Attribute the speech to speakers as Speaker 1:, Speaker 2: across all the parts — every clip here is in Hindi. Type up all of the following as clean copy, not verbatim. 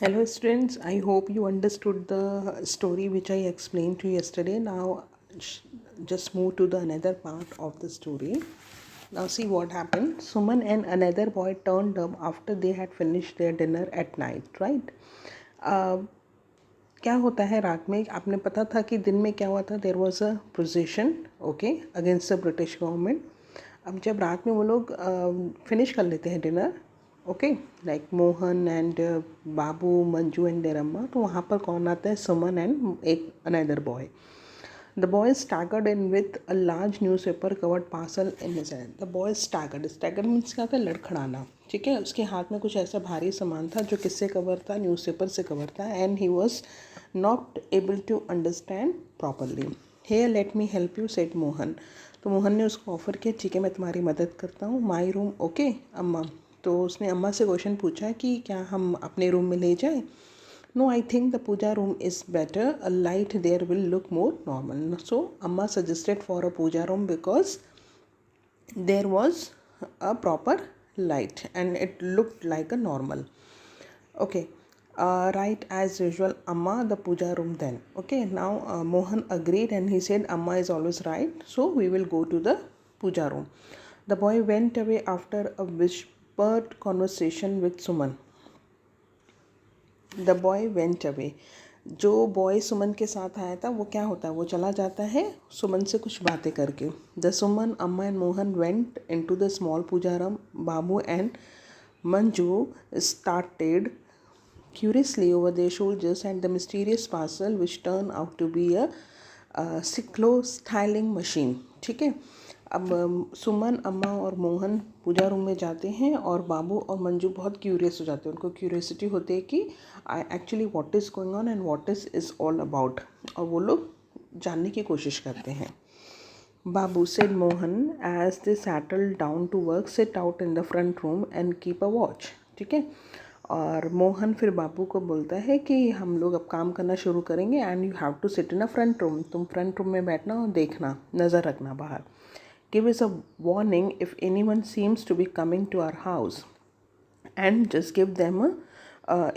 Speaker 1: Hello students, I hope you understood the story which I explained to you yesterday. Now just move to the another part of the story. Now see what happened. Suman and another boy turned up after they had finished their dinner at night, right? Uh, क्या होता है रात में आपने पता था कि दिन में क्या हुआ था. There was a position okay against the British government. अब जब रात में वो लोग फिनिश कर लेते हैं dinner okay like Mohan and Babu Manju and there Amma, तो वहाँ पर कौन आता है? सुमन एंड एक another boy. The boy staggered in with a large newspaper covered parcel in his hand. The boy staggered. Staggered means क्या होता है? लड़खड़ाना. ठीक है, उसके हाथ में कुछ ऐसा भारी सामान था जो किससे कवर था? न्यूज़पेपर से कवर था. And he was not able to understand properly. Here let me help you, said Mohan. तो मोहन ने उसको ऑफ़र किया, ठीक है मैं तुम्हारी मदद करता हूँ. माई रूम ओके अम्मा. तो उसने अम्मा से क्वेश्चन पूछा कि क्या हम अपने रूम में ले जाएं. No, I think the puja room is better. A light there will look more normal. So, Amma suggested for a puja room because there was a proper light and it looked like a normal. Okay, right as usual, Amma, the puja room then. Okay, now Mohan agreed and he said, Amma is always right. So, we will go to the puja room. The boy went away after a whispered conversation with Suman. The boy went away. जो बॉय सुमन के साथ आया था वो क्या होता है? वो चला जाता है सुमन से कुछ बातें करके. The Suman Amma and Mohan went in to the small puja room. Babu and Manju started curiously over their shoulders at the mysterious parcel which turned out to be a cyclostyling machine. ठीक है, अब सुमन अम्मा और मोहन पूजा रूम में जाते हैं और बाबू और मंजू बहुत क्यूरियस हो जाते हैं. उनको क्यूरियसिटी होती है कि actually what is going on and what is all about, और वो लोग जानने की कोशिश करते हैं. बाबू said Mohan as they settled down to work, sit out in the front room and keep a watch. ठीक है, और मोहन फिर बाबू को बोलता है कि हम लोग अब काम करना शुरू करेंगे and you have to sit in a front room. तुम फ्रंट रूम में बैठना और देखना, नज़र रखना बाहर. Give is a warning if anyone seems to be coming to our house and just give them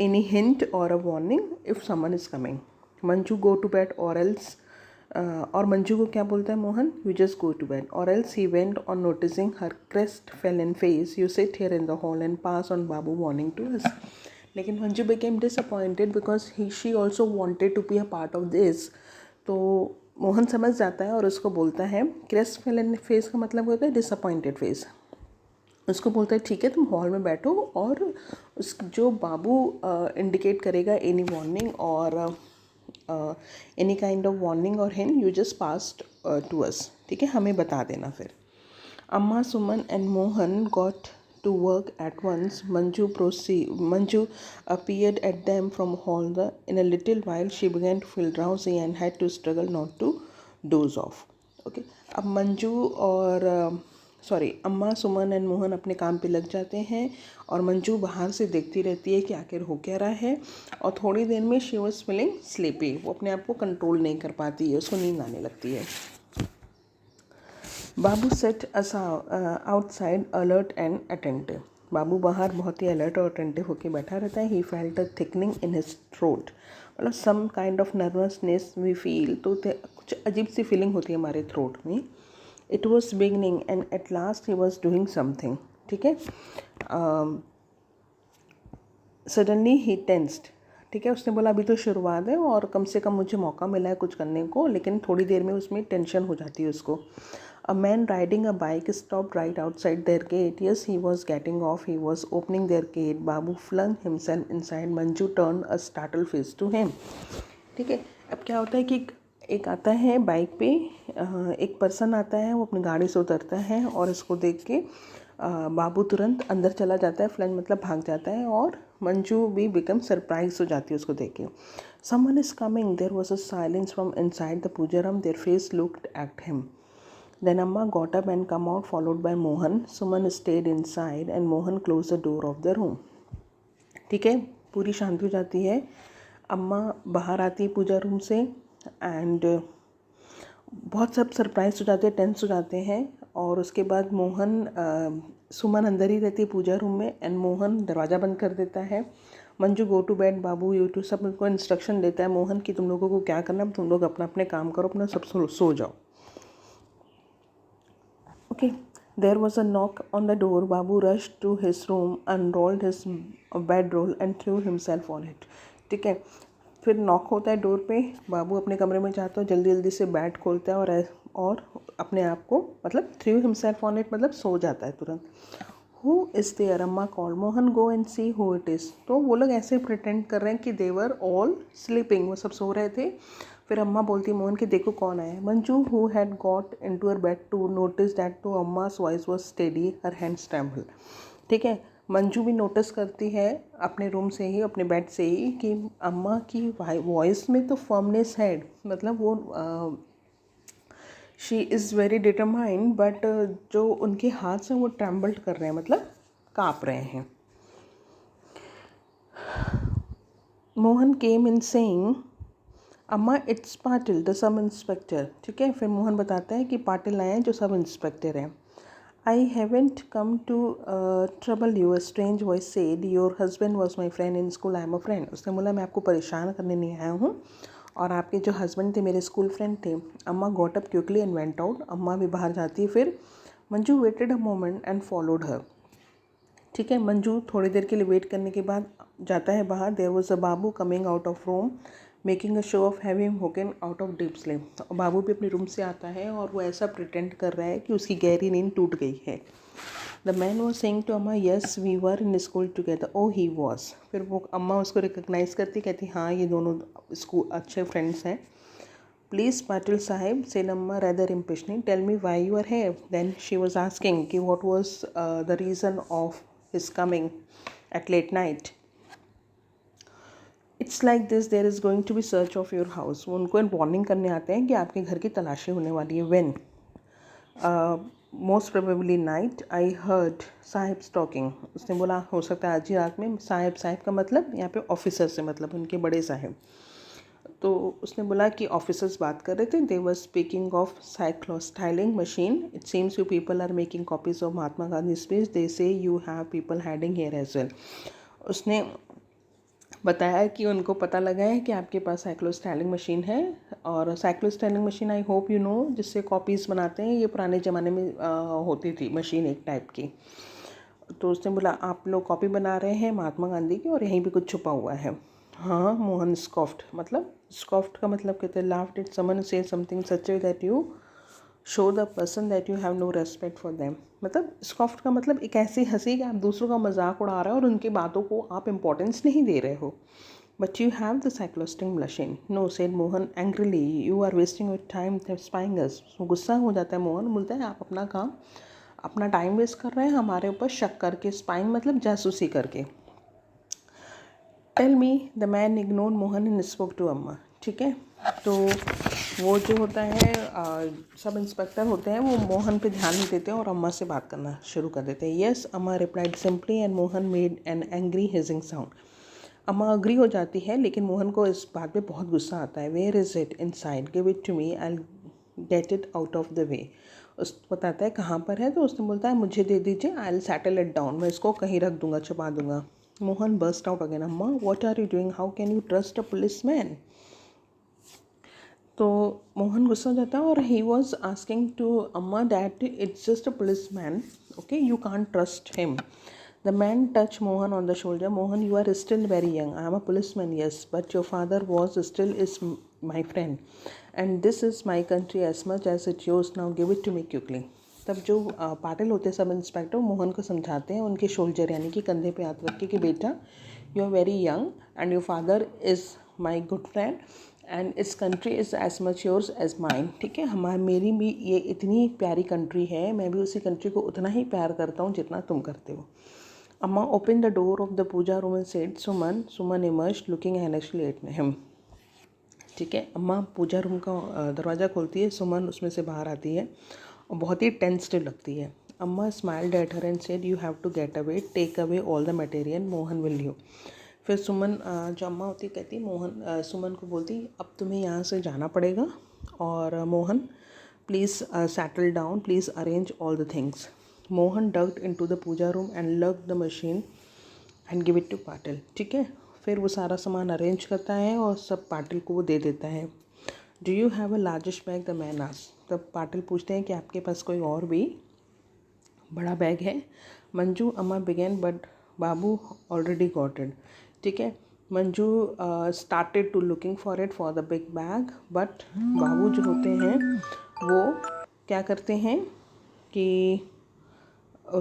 Speaker 1: any hint or a warning if someone is coming. Manju go to bed or else और मंजू को क्या बोलता है Mohan? You just go to bed or else he went on noticing her crestfallen face. You sit here in the hall and pass on Babu warning to us. लेकिन Manju became disappointed because she also wanted to be a part of this. तो मोहन समझ जाता है और उसको बोलता है, crestfallen face का मतलब होता है disappointed face. उसको बोलता है ठीक है तुम हॉल में बैठो और उस जो बाबू इंडिकेट करेगा एनी वार्निंग और एनी काइंड ऑफ वार्निंग और hint you just passed to us. ठीक है, हमें बता देना फिर. Amma Suman and Mohan got to work at once. Manju appeared at them from hall. In a little while she began to feel drowsy and had to struggle not to doze off. Okay, अब मंजू और अम्मा सुमन एंड मोहन अपने काम पे लग जाते हैं और मंजू बाहर से देखती रहती है कि आखिर हो क्या रहा है. और थोड़ी देर में शी वॉज फीलिंग स्लीपी. वो अपने आप को कंट्रोल नहीं कर पाती है, उसको नींद आने लगती है. Babu sat outside alert and attentive. Babu बाहर बहुत ही अलर्ट और अटेंटिव होकर बैठा रहता है. He felt a thickening in his throat. मतलब some kind of nervousness we feel, तो कुछ अजीब सी फीलिंग होती है हमारे थ्रोट में. It was beginning and at last he was doing something. ठीक है, सडनली ही टेंस्ड. ठीक है, उसने बोला अभी तो शुरुआत है और कम से कम मुझे मौका मिला है कुछ करने को, लेकिन थोड़ी देर में उसमें टेंशन हो जाती है उसको. A man riding a bike stopped right outside their gate. Yes, he was getting off. He was opening their gate. Babu flung himself inside. Manju turned a startled face to him. ठीक है, अब क्या होता है कि एक आता है बाइक पे, एक पर्सन आता है, वो अपनी गाड़ी से उतरता है और इसको देख के बाबू तुरंत अंदर चला जाता है. फ्लंज मतलब भाग जाता है और मंजू भी बिकम सरप्राइज हो जाती है उसको देख के. Someone is coming. There was a silence from inside the puja room. Their face looked at him. Then Amma got up and come out followed by Mohan. Suman stayed inside and Mohan closed the door of the room. ठीक है, पूरी शांति हो जाती है. अम्मा बाहर आती है पूजा रूम से एंड बहुत सब सरप्राइज हो जाते हैं, टेंस हो जाते हैं. और उसके बाद सुमन अंदर ही रहती है पूजा रूम में एंड मोहन दरवाज़ा बंद कर देता है. Manju go to bed, Babu you too, सब उनको इंस्ट्रक्शन देता है मोहन कि तुम लोगों को क्या करना है, तुम लोग अपना अपने काम करो, अपना सब सो जाओ. Okay, there was a knock on the door. Babu rushed to his room, unrolled his bedroll and threw himself on it. ठीक है, फिर नॉक होता है डोर पे, बाबू अपने कमरे में जाता है, जल्दी जल्दी से बेड खोलता है और अपने आप को मतलब थ्रू हिमसेल्फ ऑन इट मतलब सो जाता है तुरंत. हु इज़ देयर, अम्मा call, Mohan go and see who it is. तो वो लोग ऐसे प्रिटेंड कर रहे हैं कि देवर ऑल स्लीपिंग, वो सब सो रहे थे. फिर अम्मा बोलती है मोहन कि देखो कौन आया. Manju who had got in to her bed to notice that to Amma's voice was steady, her hands tremble. ठीक है, मंजू भी नोटिस करती है अपने रूम से ही, अपने बेड से ही, कि अम्मा की वॉइस में तो फर्मनेस है, मतलब वो she is very determined, but जो उनके हाथ हैं वो ट्रेम्बल्ड कर रहे हैं, मतलब काँप रहे हैं. मोहन केम इन सेइंग अम्मा it's Patil the sub inspector. ठीक है, फिर मोहन बताता है कि पाटिल आए हैं जो सब इंस्पेक्टर हैं. I haven't come to trouble you, a strange voice said, your husband was my friend in school, I am a friend. उसने बोला मैं आपको परेशान करने नहीं आया हूँ और आपके जो हस्बैंड थे मेरे स्कूल फ्रेंड थे. अम्मा got up quickly and went out. अम्मा भी बाहर जाती है. फिर Manju weighted a moment and followed हर. ठीक है, मंजू थोड़ी देर के लिए वेट करने के बाद जाता है बाहर. There was a Babu coming out of room making a show of having woken out of deep sleep. Babu भी अपने रूम से आता है और वो ऐसा प्रिटेंड कर रहा है कि उसकी गहरी नींद टूट गई है. The man was saying to Amma yes we were in school together, oh he was. फिर वो अम्मा उसको रिकग्नाइज़ करती, कहती हाँ ये दोनों स्कूल अच्छे फ्रेंड्स हैं. Please Patil Sahib, said Amma rather impatiently, tell me why you are here. Then she was asking कि what was the reason of his coming at late night. It's like this, there is going to be search of your house. वो उनको वार्निंग करने आते हैं कि आपके घर की तलाशी होने वाली है. when most probably night I heard Sahib talking. उसने बोला हो सकता है आज ही रात में. साहिब, साहिब का मतलब यहाँ पे ऑफिसर से मतलब उनके बड़े साहिब. तो उसने बोला कि ऑफिसर्स बात कर रहे थे. They were speaking of cyclostyling machine. It seems you people are making copies of Mahatma Gandhi speech. They say you have people hiding here as well. उसने बताया कि उनको पता लगा है कि आपके पास साइक्लोस्टाइलिंग मशीन है. और साइक्लोस्टाइलिंग machine I hope you know जिससे कॉपीज़ बनाते हैं, ये पुराने ज़माने में होती थी मशीन एक टाइप की. तो उसने बोला आप लोग कॉपी बना रहे हैं महात्मा गांधी की और यहीं पे कुछ छुपा हुआ है. हाँ, मोहन स्कॉफ्ट, मतलब स्कॉफ्ट का मतलब कहते हैं लाफ्ड इट समन से something such that you show the person that you have no respect for them. मतलब स्कॉफ्ट का मतलब एक ऐसी हंसी कि आप दूसरों का मजाक उड़ा रहे हो और उनकी बातों को आप इम्पोर्टेंस नहीं दे रहे हो. But you have the cyclostyling machine. No said Mohan angrily, you are wasting your time spying us. गुस्सा हो जाता है मोहन, बोलता है आप अपना काम अपना टाइम वेस्ट कर रहे हैं हमारे ऊपर शक करके. स्पाइंग मतलब जासूसी करके. Tell me. The man ignore Mohan and spoke to Amma. ठीक है, तो वो जो होता है सब इंस्पेक्टर होते हैं वो मोहन पे ध्यान नहीं देते और अम्मा से बात करना शुरू कर देते हैं. येस, अम्मा replied simply and Mohan made an angry hissing sound. अम्मा अग्री हो जाती है लेकिन मोहन को इस बात पे बहुत गुस्सा आता है. Where is it inside, give it to me, I get it out of the way. उस बताता है कहाँ पर है. तो उसने बोलता है मुझे दे दीजिए, I will settle it down, मैं इसको कहीं रख दूंगा, छुपा दूंगा. Mohan burst out again. Amma what are you doing, how can you trust a police man. तो मोहन गुस्सा हो जाता है और he was asking to Amma that it's just a police man, okay, you can't trust him. The man touch Mohan on the shoulder. Mohan, you are still very young. I am a police man, yes, but your father was still is my friend and this is my country as much as it yours. Now give it to me quickly. तब जो पाटिल होते हैं सब इंस्पेक्टर मोहन को समझाते हैं उनके शोल्जर यानी कि कंधे पे हाथ रख के कि beta you are very young and your father is my good friend and this country is as much yours as mine. ठीक है, मेरी भी ये इतनी प्यारी कंट्री है, मैं भी उसी कंट्री को उतना ही प्यार करता हूँ जितना तुम करते हो. Amma open the door of the puja room and said Suman. Suman emerged looking anxiously at him. ठीक है, अम्मा पूजा रूम का दरवाज़ा खोलती है. सुमन उसमें से बाहर आती है और बहुत ही टेंस्ड लगती है. Amma smiled at her and said you have to get away, take away all the material, Mohan will you. फिर सुमन जो अम्मा होती कहती मोहन सुमन को बोलती अब तुम्हें यहाँ से जाना पड़ेगा और Mohan please settle down, please arrange all the things. Mohan dugged into the puja room and lug the machine and give it to Patil. ठीक है, फिर वो सारा सामान अरेंज करता है और सब पाटिल को वो दे देता है. Do you have a largest bag, the man asked. तब पाटिल पूछते हैं कि आपके पास कोई और भी बड़ा बैग है. Manju Amma began but Babu already got it. ठीक है, Manju started to looking for it for the big bag, but Babu जो होते हैं वो क्या करते हैं कि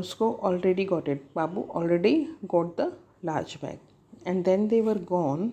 Speaker 1: उसको already got it. Babu already got the large bag. And then they were gone.